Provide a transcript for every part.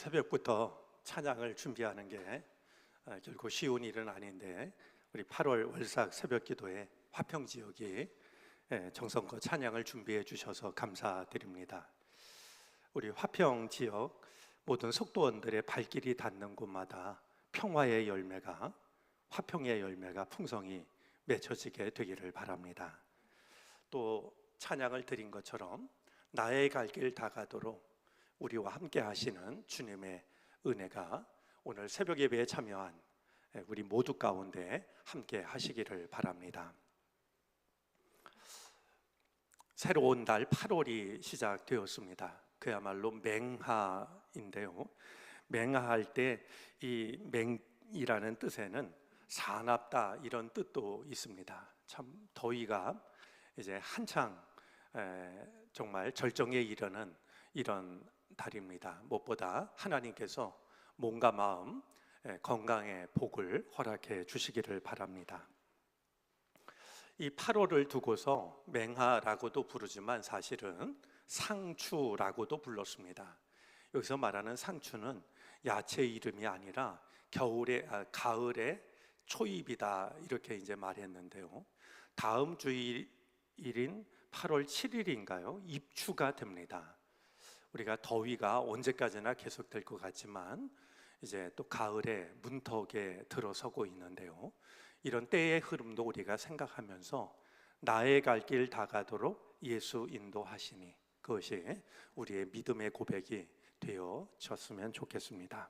새벽부터 찬양을 준비하는 게 결코 쉬운 일은 아닌데 우리 8월 월삭 새벽기도에 화평 지역이 정성껏 찬양을 준비해 주셔서 감사드립니다. 우리 화평 지역 모든 속도원들의 발길이 닿는 곳마다 평화의 열매가, 화평의 열매가 풍성히 맺혀지게 되기를 바랍니다. 또 찬양을 드린 것처럼 나의 갈 길 다가도록 우리와 함께 하시는 주님의 은혜가 오늘 새벽 예배에 참여한 우리 모두 가운데 함께 하시기를 바랍니다. 새로운 달 8월이 시작되었습니다. 그야말로 맹하인데요. 맹하할 때 이 맹이라는 뜻에는 사납다 이런 뜻도 있습니다. 참 더위가 이제 한창 정말 절정에 이르는 이런 달입니다. 무엇보다 하나님께서 몸과 마음 건강의 복을 허락해 주시기를 바랍니다. 이 8월을 두고서 맹하라고도 부르지만 사실은 상추라고도 불렀습니다. 여기서 말하는 상추는 야채 이름이 아니라 가을의 초입이다 이렇게 이제 말했는데요. 다음 주일인 8월 7일인가요? 입추가 됩니다. 우리가 더위가 언제까지나 계속될 것 같지만 이제 또 가을의 문턱에 들어서고 있는데요. 이런 때의 흐름도 우리가 생각하면서 나의 갈 길 다가도록 예수 인도하시니 그것이 우리의 믿음의 고백이 되어졌으면 좋겠습니다.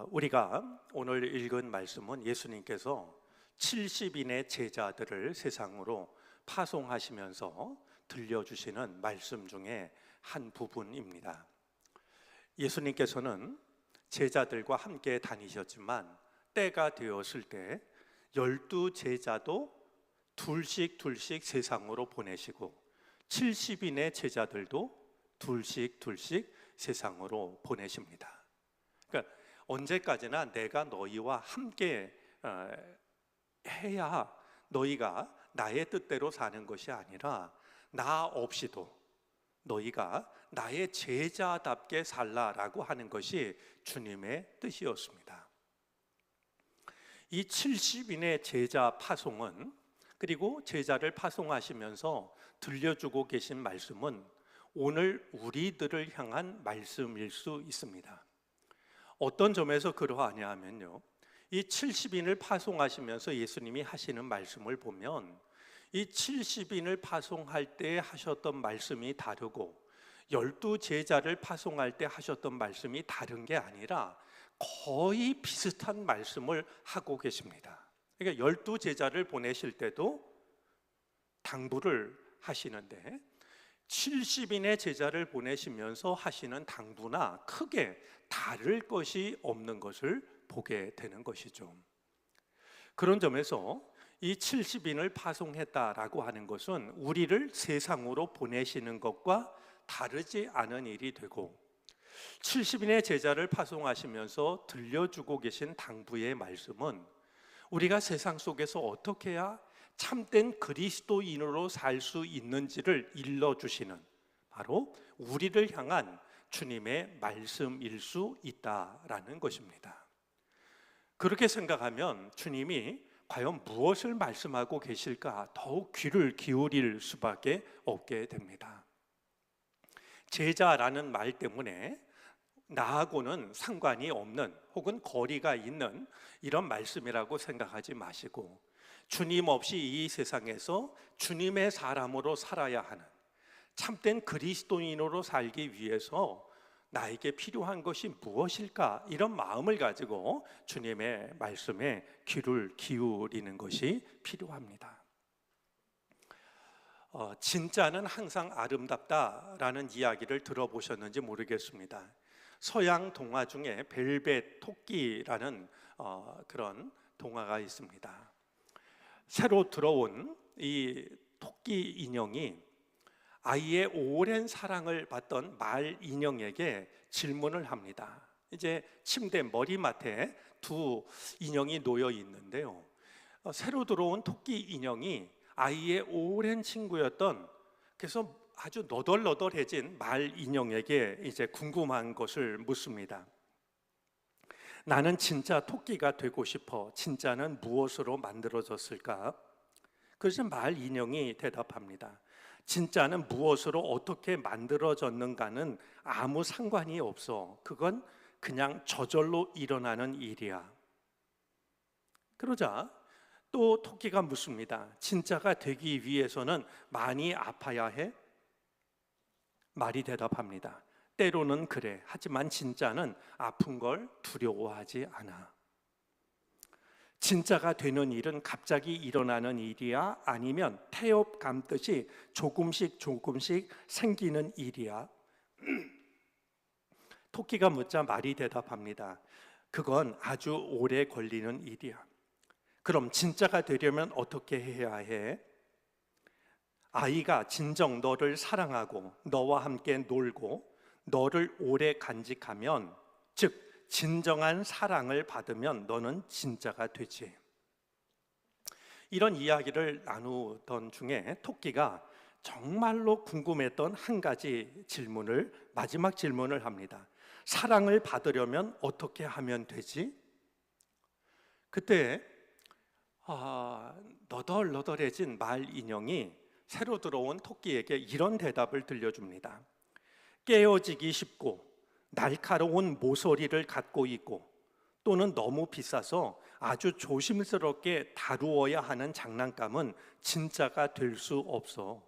우리가 오늘 읽은 말씀은 예수님께서 70인의 제자들을 세상으로 파송하시면서 들려주시는 말씀 중에 한 부분입니다. 예수님께서는 제자들과 함께 다니셨지만 때가 되었을 때 12제자도 둘씩 세상으로 보내시고 70인의 제자들도 둘씩 세상으로 보내십니다. 그러니까 언제까지나 내가 너희와 함께 해야 너희가 나의 뜻대로 사는 것이 아니라 나 없이도 너희가 나의 제자답게 살라라고 하는 것이 주님의 뜻이었습니다. 이 70인의 제자 파송은, 그리고 제자를 파송하시면서 들려주고 계신 말씀은 오늘 우리들을 향한 말씀일 수 있습니다. 어떤 점에서 그러하냐 하면요, 이 70인을 파송하시면서 예수님이 하시는 말씀을 보면 이 70인을 파송할 때 하셨던 말씀이 다르고 12제자를 파송할 때 하셨던 말씀이 다른 게 아니라 거의 비슷한 말씀을 하고 계십니다. 그러니까 12제자를 보내실 때도 당부를 하시는데 70인의 제자를 보내시면서 하시는 당부나 크게 다를 것이 없는 것을 보게 되는 것이죠. 그런 점에서 이 70인을 파송했다라고 하는 것은 우리를 세상으로 보내시는 것과 다르지 않은 일이 되고 70인의 제자를 파송하시면서 들려주고 계신 당부의 말씀은 우리가 세상 속에서 어떻게 해야 참된 그리스도인으로 살 수 있는지를 일러주시는 바로 우리를 향한 주님의 말씀일 수 있다라는 것입니다. 그렇게 생각하면 주님이 과연 무엇을 말씀하고 계실까 더욱 귀를 기울일 수밖에 없게 됩니다. 제자라는 말 때문에 나하고는 상관이 없는 혹은 거리가 있는 이런 말씀이라고 생각하지 마시고 주님 없이 이 세상에서 주님의 사람으로 살아야 하는 참된 그리스도인으로 살기 위해서 나에게 필요한 것이 무엇일까? 이런 마음을 가지고 주님의 말씀에 귀를 기울이는 것이 필요합니다. 진짜는 항상 아름답다라는 이야기를 들어보셨는지 모르겠습니다. 서양 동화 중에 벨벳 토끼라는 그런 동화가 있습니다. 새로 들어온 이 토끼 인형이 아이의 오랜 사랑을 받던 말 인형에게 질문을 합니다. 이제 침대 머리맡에 두 인형이 놓여 있는데요. 새로 들어온 토끼 인형이 아이의 오랜 친구였던, 그래서 아주 너덜너덜해진 말 인형에게 이제 궁금한 것을 묻습니다. 나는 진짜 토끼가 되고 싶어. 진짜는 무엇으로 만들어졌을까? 그래서 말 인형이 대답합니다. 진짜는 무엇으로 어떻게 만들어졌는가는 아무 상관이 없어. 그건 그냥 저절로 일어나는 일이야. 그러자 또 토끼가 묻습니다. 진짜가 되기 위해서는 많이 아파야 해? 말이 대답합니다. 때로는 그래. 하지만 진짜는 아픈 걸 두려워하지 않아. 진짜가 되는 일은 갑자기 일어나는 일이야? 아니면 태엽 감듯이 조금씩 생기는 일이야? 토끼가 묻자 말이 대답합니다. 그건 아주 오래 걸리는 일이야. 그럼 진짜가 되려면 어떻게 해야 해? 아이가 진정 너를 사랑하고 너와 함께 놀고 너를 오래 간직하면, 즉 진정한 사랑을 받으면 너는 진짜가 되지. 이런 이야기를 나누던 중에 토끼가 정말로 궁금했던 한 가지 질문을, 마지막 질문을 합니다. 사랑을 받으려면 어떻게 하면 되지? 그때 너덜너덜해진 말 인형이 새로 들어온 토끼에게 이런 대답을 들려줍니다. 깨어지기 쉽고 날카로운 모서리를 갖고 있고 또는 너무 비싸서 아주 조심스럽게 다루어야 하는 장난감은 진짜가 될 수 없어.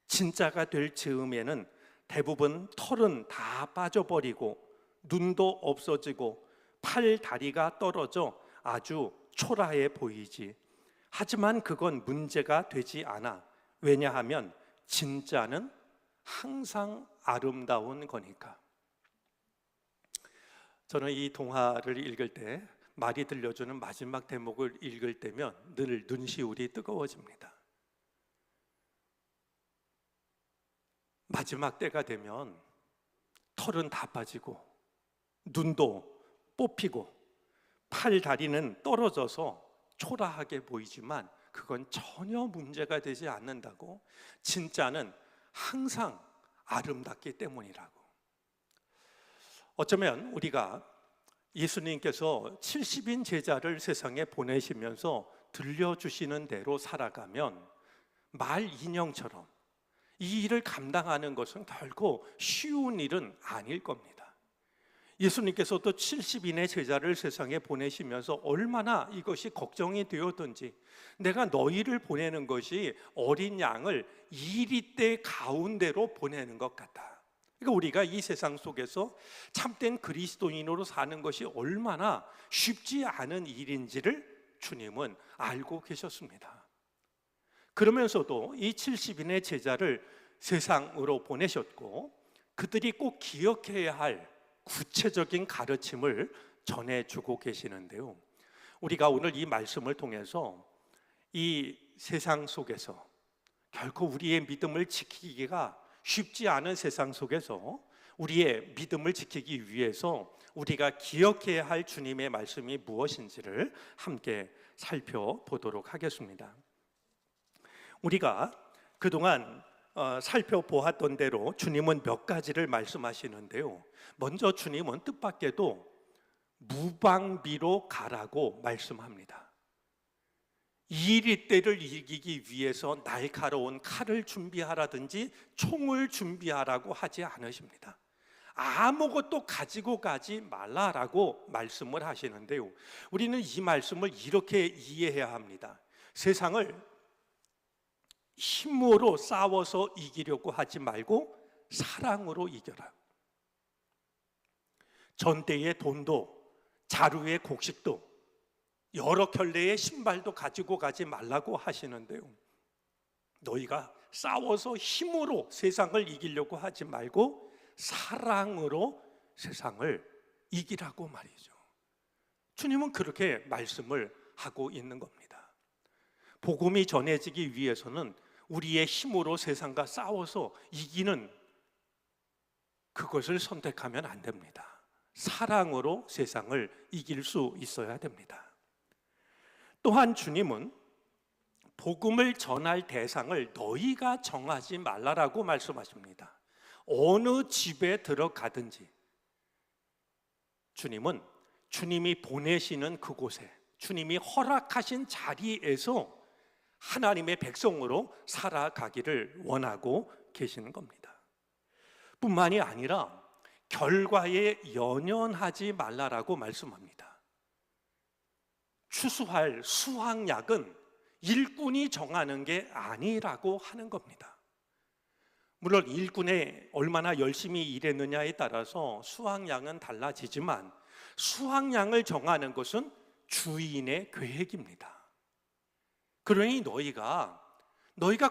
진짜가 될 즈음에는 대부분 털은 다 빠져버리고 눈도 없어지고 팔, 다리가 떨어져 아주 초라해 보이지. 하지만 그건 문제가 되지 않아. 왜냐하면 진짜는 항상 아름다운 거니까. 저는 이 동화를 읽을 때, 말이 들려주는 마지막 대목을 읽을 때면 늘 눈시울이 뜨거워집니다. 마지막 때가 되면 털은 다 빠지고 눈도 뽑히고 팔, 다리는 떨어져서 초라하게 보이지만 그건 전혀 문제가 되지 않는다고. 진짜는 항상 아름답기 때문이라고. 어쩌면 우리가 예수님께서 70인 제자를 세상에 보내시면서 들려주시는 대로 살아가면 말 인형처럼 이 일을 감당하는 것은 결코 쉬운 일은 아닐 겁니다. 예수님께서도 70인의 제자를 세상에 보내시면서 얼마나 이것이 걱정이 되었던지, 내가 너희를 보내는 것이 어린 양을 이리떼 가운데로 보내는 것 같다. 그러니까 우리가 이 세상 속에서 참된 그리스도인으로 사는 것이 얼마나 쉽지 않은 일인지를 주님은 알고 계셨습니다. 그러면서도 이 70인의 제자를 세상으로 보내셨고 그들이 꼭 기억해야 할 구체적인 가르침을 전해주고 계시는데요. 우리가 오늘 이 말씀을 통해서 이 세상 속에서 결코 우리의 믿음을 지키기가 쉽지 않은 세상 속에서 우리의 믿음을 지키기 위해서 우리가 기억해야 할 주님의 말씀이 무엇인지를 함께 살펴보도록 하겠습니다. 우리가 그동안 살펴보았던 대로 주님은 몇 가지를 말씀하시는데요. 먼저 주님은 뜻밖에도 무방비로 가라고 말씀합니다. 이리떼를 이기기 위해서 날카로운 칼을 준비하라든지 총을 준비하라고 하지 않으십니다. 아무것도 가지고 가지 말라라고 말씀을 하시는데요. 우리는 이 말씀을 이렇게 이해해야 합니다. 세상을 힘으로 싸워서 이기려고 하지 말고 사랑으로 이겨라. 전대의 돈도 자루의 곡식도 여러 켤레의 신발도 가지고 가지 말라고 하시는데요. 너희가 싸워서 힘으로 세상을 이기려고 하지 말고 사랑으로 세상을 이기라고 말이죠. 주님은 그렇게 말씀을 하고 있는 겁니다. 복음이 전해지기 위해서는 우리의 힘으로 세상과 싸워서 이기는 그것을 선택하면 안 됩니다. 사랑으로 세상을 이길 수 있어야 됩니다. 또한 주님은 복음을 전할 대상을 너희가 정하지 말라라고 말씀하십니다. 어느 집에 들어가든지 주님은 주님이 보내시는 그곳에, 주님이 허락하신 자리에서 하나님의 백성으로 살아가기를 원하고 계시는 겁니다. 뿐만이 아니라 결과에 연연하지 말라라고 말씀합니다. 추수할 수확량은 일꾼이 정하는 게 아니라고 하는 겁니다. 물론 일꾼이 얼마나 열심히 일했느냐에 따라서 수확량은 달라지지만 수확량을 정하는 것은 주인의 계획입니다. 그러니 너희가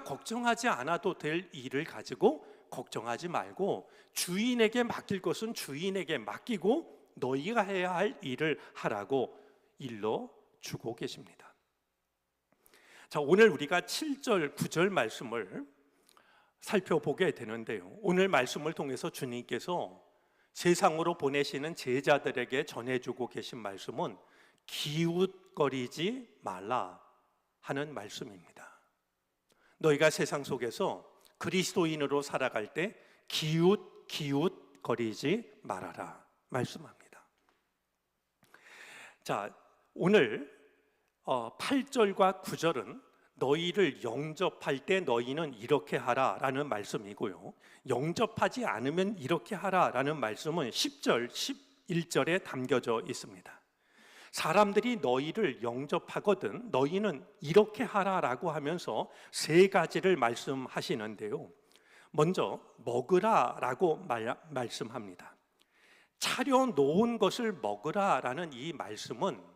걱정하지 않아도 될 일을 가지고 걱정하지 말고 주인에게 맡길 것은 주인에게 맡기고 너희가 해야 할 일을 하라고 일러 주고 계십니다. 자, 오늘 우리가 7절, 9절 말씀을 살펴보게 되는데요. 오늘 말씀을 통해서 주님께서 세상으로 보내시는 제자들에게 전해주고 계신 말씀은 기웃거리지 말라 하는 말씀입니다. 너희가 세상 속에서 그리스도인으로 살아갈 때 기웃거리지 말아라 말씀합니다. 자, 오늘 8절과 9절은 너희를 영접할 때 너희는 이렇게 하라라는 말씀이고요, 영접하지 않으면 이렇게 하라라는 말씀은 10절, 11절에 담겨져 있습니다. 사람들이 너희를 영접하거든 너희는 이렇게 하라라고 하면서 세 가지를 말씀하시는데요, 먼저 먹으라라고 말씀합니다. 차려놓은 것을 먹으라라는 이 말씀은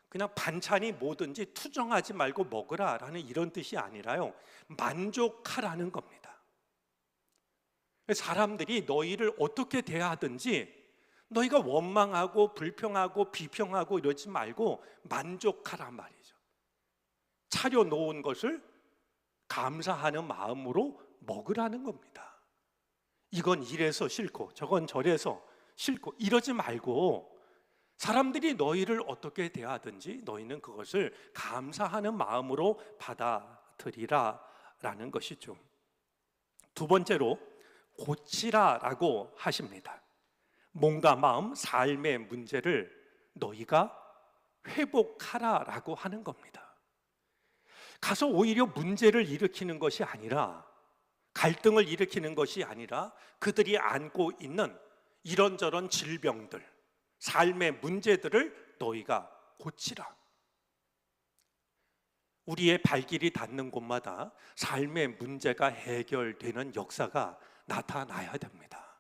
그냥 반찬이 뭐든지 투정하지 말고 먹으라라는 이런 뜻이 아니라요, 만족하라는 겁니다. 사람들이 너희를 어떻게 대하든지 너희가 원망하고 불평하고 비평하고 이러지 말고 만족하란 말이죠. 차려놓은 것을 감사하는 마음으로 먹으라는 겁니다. 이건 이래서 싫고 저건 저래서 싫고 이러지 말고 사람들이 너희를 어떻게 대하든지 너희는 그것을 감사하는 마음으로 받아들이라라는 것이죠. 두 번째로 고치라라고 하십니다. 몸과 마음, 삶의 문제를 너희가 회복하라라고 하는 겁니다. 가서 오히려 문제를 일으키는 것이 아니라, 갈등을 일으키는 것이 아니라 그들이 안고 있는 이런저런 질병들, 삶의 문제들을 너희가 고치라. 우리의 발길이 닿는 곳마다 삶의 문제가 해결되는 역사가 나타나야 됩니다.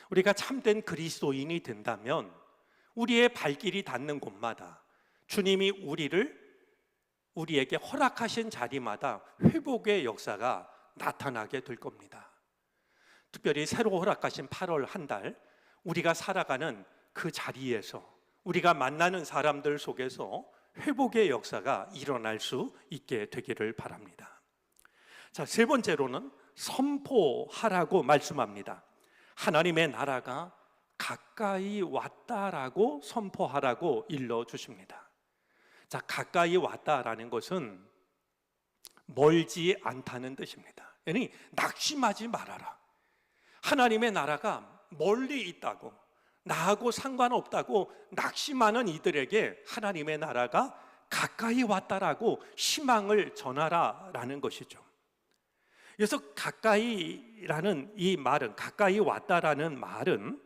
우리가 참된 그리스도인이 된다면 우리의 발길이 닿는 곳마다 주님이 우리에게 허락하신 자리마다 회복의 역사가 나타나게 될 겁니다. 특별히 새로 허락하신 8월 한 달, 우리가 살아가는 그 자리에서 우리가 만나는 사람들 속에서 회복의 역사가 일어날 수 있게 되기를 바랍니다. 자, 세 번째로는 선포하라고 말씀합니다. 하나님의 나라가 가까이 왔다라고 선포하라고 일러주십니다. 자, 가까이 왔다라는 것은 멀지 않다는 뜻입니다. yani 낙심하지 말아라. 하나님의 나라가 멀리 있다고, 나하고 상관없다고 낙심하는 이들에게 하나님의 나라가 가까이 왔다라고 희망을 전하라라는 것이죠. 그래서 가까이라는 이 말은, 가까이 왔다라는 말은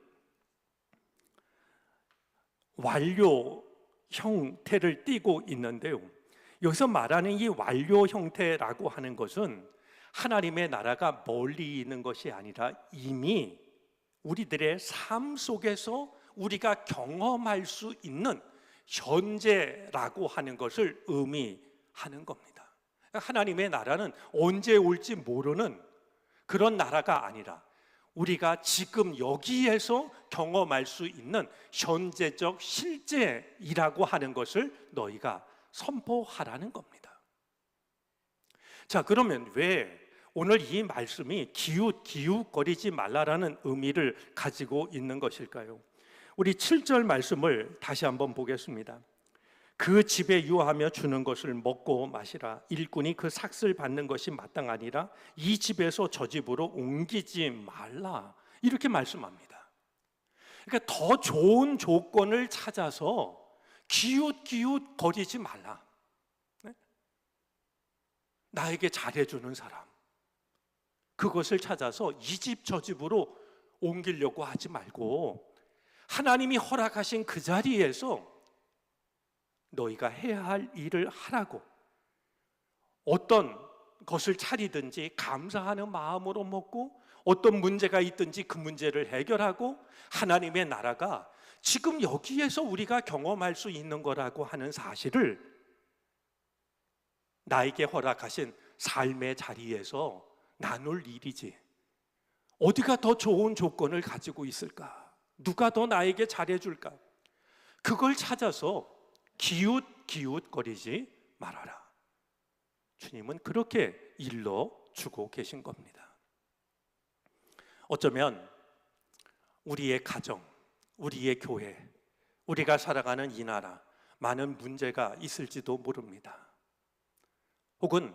완료 형태를 띠고 있는데요, 여기서 말하는 이 완료 형태라고 하는 것은 하나님의 나라가 멀리 있는 것이 아니라 이미 우리들의 삶 속에서 우리가 경험할 수 있는 현재라고 하는 것을 의미하는 겁니다. 하나님의 나라는 언제 올지 모르는 그런 나라가 아니라 우리가 지금 여기에서 경험할 수 있는 현재적 실제이라고 하는 것을 너희가 선포하라는 겁니다. 자, 그러면 왜 오늘 이 말씀이 기웃거리지 말라라는 의미를 가지고 있는 것일까요? 우리 7절 말씀을 다시 한번 보겠습니다. 그 집에 유하며 주는 것을 먹고 마시라. 일꾼이 그 삭슬 받는 것이 마땅하니라. 이 집에서 저 집으로 옮기지 말라. 이렇게 말씀합니다. 그러니까 더 좋은 조건을 찾아서 기웃기웃 거리지 말라. 나에게 잘해주는 사람, 그것을 찾아서 이 집 저 집으로 옮기려고 하지 말고 하나님이 허락하신 그 자리에서 너희가 해야 할 일을 하라고, 어떤 것을 차리든지 감사하는 마음으로 먹고 어떤 문제가 있든지 그 문제를 해결하고 하나님의 나라가 지금 여기에서 우리가 경험할 수 있는 거라고 하는 사실을 나에게 허락하신 삶의 자리에서 나눌 일이지, 어디가 더 좋은 조건을 가지고 있을까? 누가 더 나에게 잘해줄까? 그걸 찾아서 기웃기웃거리지 말아라. 주님은 그렇게 일러주고 계신 겁니다. 어쩌면 우리의 가정, 우리의 교회, 우리가 살아가는 이 나라 많은 문제가 있을지도 모릅니다. 혹은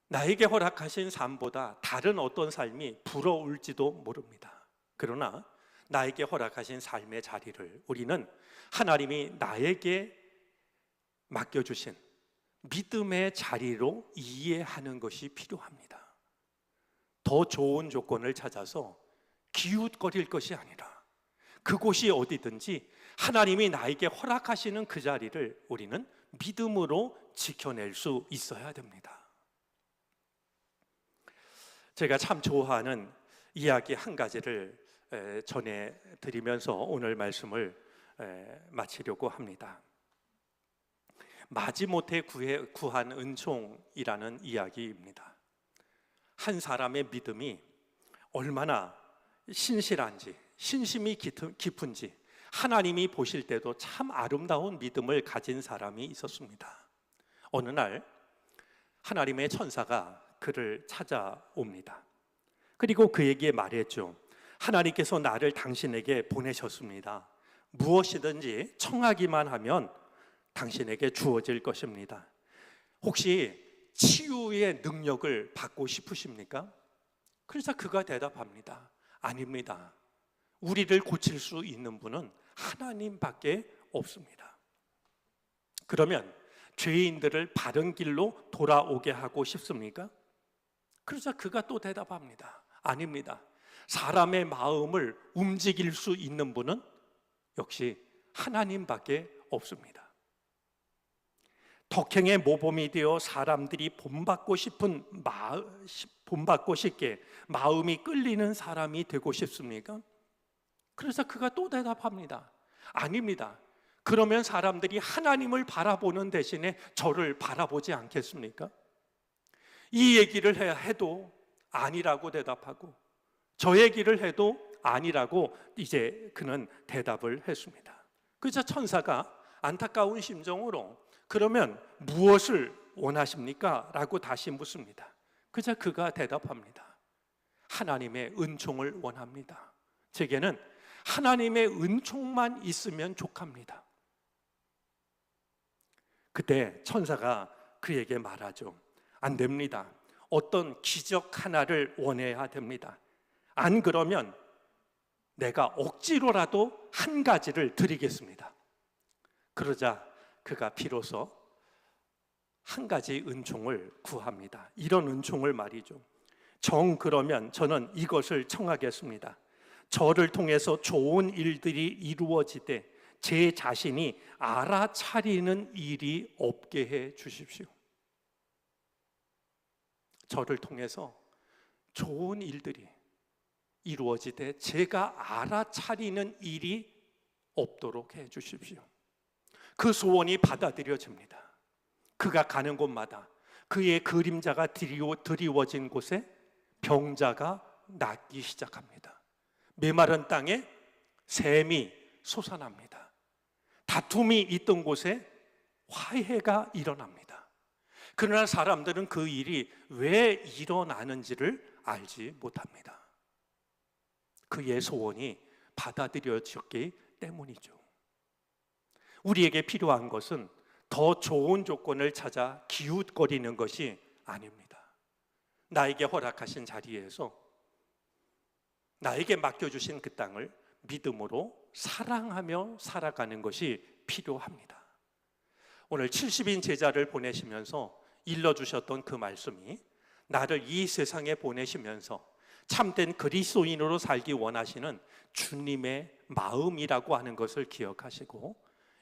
나에게 허락하신 삶보다 다른 어떤 삶이 부러울지도 모릅니다. 그러나 나에게 허락하신 삶의 자리를 우리는 하나님이 나에게 맡겨주신 믿음의 자리로 이해하는 것이 필요합니다. 더 좋은 조건을 찾아서 기웃거릴 것이 아니라 그곳이 어디든지 하나님이 나에게 허락하시는 그 자리를 우리는 믿음으로 지켜낼 수 있어야 됩니다. 제가 참 좋아하는 이야기 한 가지를 전해드리면서 오늘 말씀을 마치려고 합니다. 마지못해 구한 은총이라는 이야기입니다. 한 사람의 믿음이 얼마나 신실한지, 신심이 깊은지 하나님이 보실 때도 참 아름다운 믿음을 가진 사람이 있었습니다. 어느 날 하나님의 천사가 그를 찾아옵니다. 그리고 그에게 말했죠. 하나님께서 나를 당신에게 보내셨습니다. 무엇이든지 청하기만 하면 당신에게 주어질 것입니다. 혹시 치유의 능력을 받고 싶으십니까? 그래서 그가 대답합니다. 아닙니다. 우리를 고칠 수 있는 분은 하나님밖에 없습니다. 그러면 죄인들을 바른 길로 돌아오게 하고 싶습니까? 그래서 그가 또 대답합니다. 아닙니다. 사람의 마음을 움직일 수 있는 분은 역시 하나님밖에 없습니다. 덕행의 모범이 되어 사람들이 본받고 싶게 마음이 끌리는 사람이 되고 싶습니까? 그래서 그가 또 대답합니다. 아닙니다. 그러면 사람들이 하나님을 바라보는 대신에 저를 바라보지 않겠습니까? 이 얘기를 해도 아니라고 대답하고 저 얘기를 해도 아니라고 이제 그는 대답을 했습니다. 그래서 천사가 안타까운 심정으로 그러면 무엇을 원하십니까? 라고 다시 묻습니다. 그래서 그가 대답합니다. 하나님의 은총을 원합니다. 제게는 하나님의 은총만 있으면 족합니다. 그때 천사가 그에게 말하죠. 안 됩니다. 어떤 기적 하나를 원해야 됩니다. 안 그러면 내가 억지로라도 한 가지를 드리겠습니다. 그러자 그가 비로소 한 가지 은총을 구합니다. 이런 은총을 말이죠. 그러면 저는 이것을 청하겠습니다. 저를 통해서 좋은 일들이 이루어지되 제 자신이 알아차리는 일이 없게 해 주십시오. 저를 통해서 좋은 일들이 이루어지되 제가 알아차리는 일이 없도록 해 주십시오. 그 소원이 받아들여집니다. 그가 가는 곳마다 그의 그림자가 드리워진 곳에 병자가 낫기 시작합니다. 메마른 땅에 샘이 솟아납니다. 다툼이 있던 곳에 화해가 일어납니다. 그러나 사람들은 그 일이 왜 일어나는지를 알지 못합니다. 그의 소원이 받아들여졌기 때문이죠. 우리에게 필요한 것은 더 좋은 조건을 찾아 기웃거리는 것이 아닙니다. 나에게 허락하신 자리에서 나에게 맡겨주신 그 땅을 믿음으로 사랑하며 살아가는 것이 필요합니다. 오늘 70인 제자를 보내시면서 일러주셨던 그 말씀이 나를 이 세상에 보내시면서 참된 그리스도인으로 살기 원하시는 주님의 마음이라고 하는 것을 기억하시고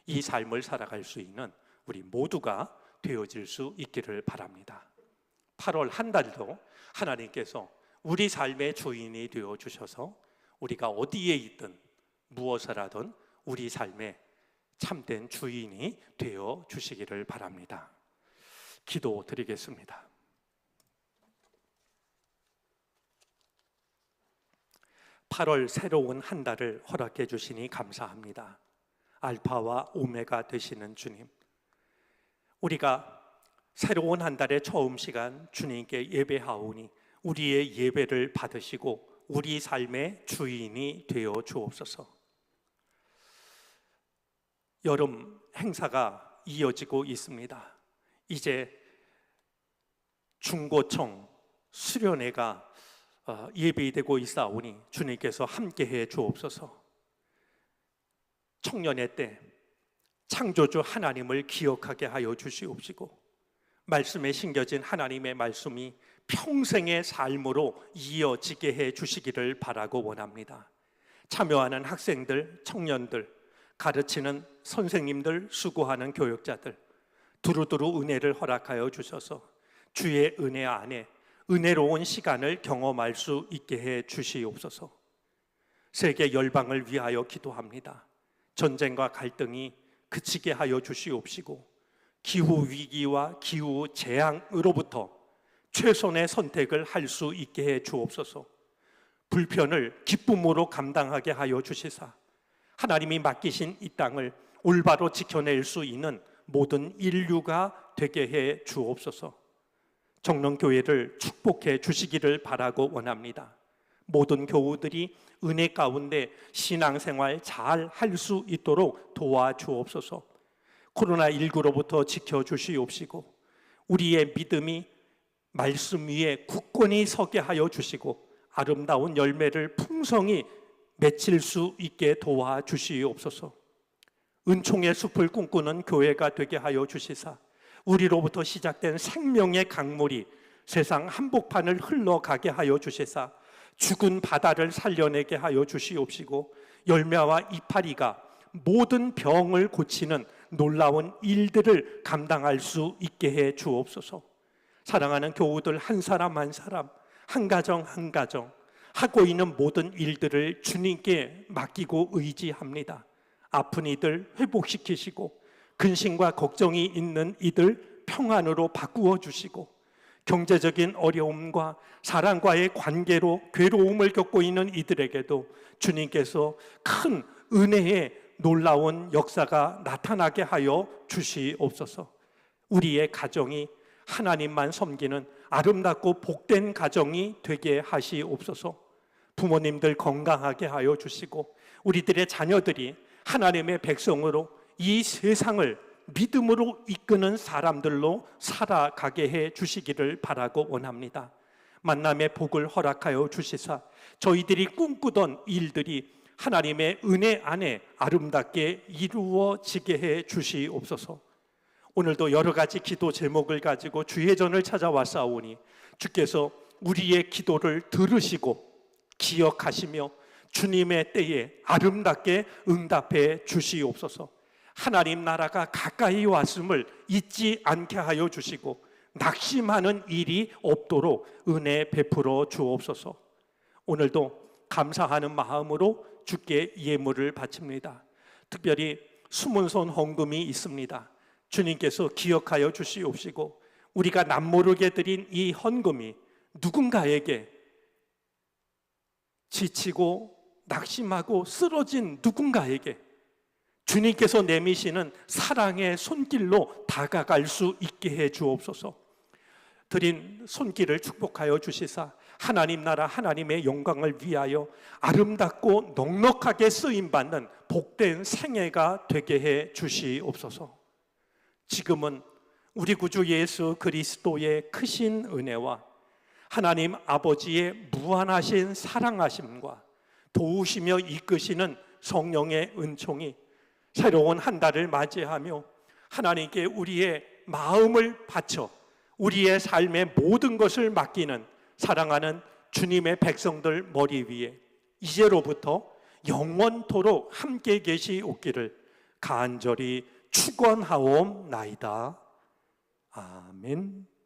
이 삶을 살아갈 수 있는 우리 모두가 되어질 수 있기를 바랍니다. 8월 한 달도 하나님께서 우리 삶의 주인이 되어 주셔서 우리가 어디에 있든 무엇을 하든 우리 삶의 참된 주인이 되어 주시기를 바랍니다. 기도드리겠습니다. (8월) 새로운 한 달을 허락해 주시니 감사합니다. 알파와 오메가 되시는 주님, 우리가 새로운 한 달의 처음 시간 주님께 예배하오니 우리의 예배를 받으시고 우리 삶의 주인이 되어 주옵소서. 여름 행사가 이어지고 있습니다. 이제 중고청 수련회가 예비되고 있사오니 주님께서 함께해 주옵소서. 청년의 때 창조주 하나님을 기억하게 하여 주시옵시고 말씀에 심겨진 하나님의 말씀이 평생의 삶으로 이어지게 해 주시기를 바라고 원합니다. 참여하는 학생들, 청년들, 가르치는 선생님들, 수고하는 교육자들 두루두루 은혜를 허락하여 주셔서 주의 은혜 안에 은혜로운 시간을 경험할 수 있게 해 주시옵소서. 세계 열방을 위하여 기도합니다. 전쟁과 갈등이 그치게 하여 주시옵시고 기후위기와 기후재앙으로부터 최선의 선택을 할 수 있게 해 주옵소서. 불편을 기쁨으로 감당하게 하여 주시사 하나님이 맡기신 이 땅을 올바로 지켜낼 수 있는 모든 인류가 되게 해 주옵소서. 정론교회를 축복해 주시기를 바라고 원합니다. 모든 교우들이 은혜 가운데 신앙생활 잘 할 수 있도록 도와주옵소서. 코로나19로부터 지켜주시옵시고 우리의 믿음이 말씀 위에 굳건히 서게 하여 주시고 아름다운 열매를 풍성히 맺힐 수 있게 도와주시옵소서. 은총의 숲을 꿈꾸는 교회가 되게 하여 주시사 우리로부터 시작된 생명의 강물이 세상 한복판을 흘러가게 하여 주시사 죽은 바다를 살려내게 하여 주시옵시고 열매와 이파리가 모든 병을 고치는 놀라운 일들을 감당할 수 있게 해 주옵소서. 사랑하는 교우들 한 사람 한 사람, 한 가정 한 가정 하고 있는 모든 일들을 주님께 맡기고 의지합니다. 아픈 이들 회복시키시고 근심과 걱정이 있는 이들 평안으로 바꾸어 주시고 경제적인 어려움과 사랑과의 관계로 괴로움을 겪고 있는 이들에게도 주님께서 큰 은혜의 놀라운 역사가 나타나게 하여 주시옵소서. 우리의 가정이 하나님만 섬기는 아름답고 복된 가정이 되게 하시옵소서. 부모님들 건강하게 하여 주시고 우리들의 자녀들이 하나님의 백성으로 이 세상을 믿음으로 이끄는 사람들로 살아가게 해 주시기를 바라고 원합니다. 만남의 복을 허락하여 주시사 저희들이 꿈꾸던 일들이 하나님의 은혜 안에 아름답게 이루어지게 해 주시옵소서. 오늘도 여러 가지 기도 제목을 가지고 주의 전을 찾아왔사오니 주께서 우리의 기도를 들으시고 기억하시며 주님의 때에 아름답게 응답해 주시옵소서. 하나님 나라가 가까이 왔음을 잊지 않게 하여 주시고 낙심하는 일이 없도록 은혜 베풀어 주옵소서. 오늘도 감사하는 마음으로 주께 예물을 바칩니다. 특별히 숨은 손 헌금이 있습니다. 주님께서 기억하여 주시옵시고 우리가 남모르게 드린 이 헌금이 누군가에게 지치고 낙심하고 쓰러진 누군가에게 주님께서 내미시는 사랑의 손길로 다가갈 수 있게 해 주옵소서. 드린 손길을 축복하여 주시사 하나님 나라 하나님의 영광을 위하여 아름답고 넉넉하게 쓰임받는 복된 생애가 되게 해 주시옵소서. 지금은 우리 구주 예수 그리스도의 크신 은혜와 하나님 아버지의 무한하신 사랑하심과 도우시며 이끄시는 성령의 은총이 새로운 한 달을 맞이하며 하나님께 우리의 마음을 바쳐 우리의 삶의 모든 것을 맡기는 사랑하는 주님의 백성들 머리 위에 이제로부터 영원토록 함께 계시옵기를 간절히 축원하옵나이다. 아멘.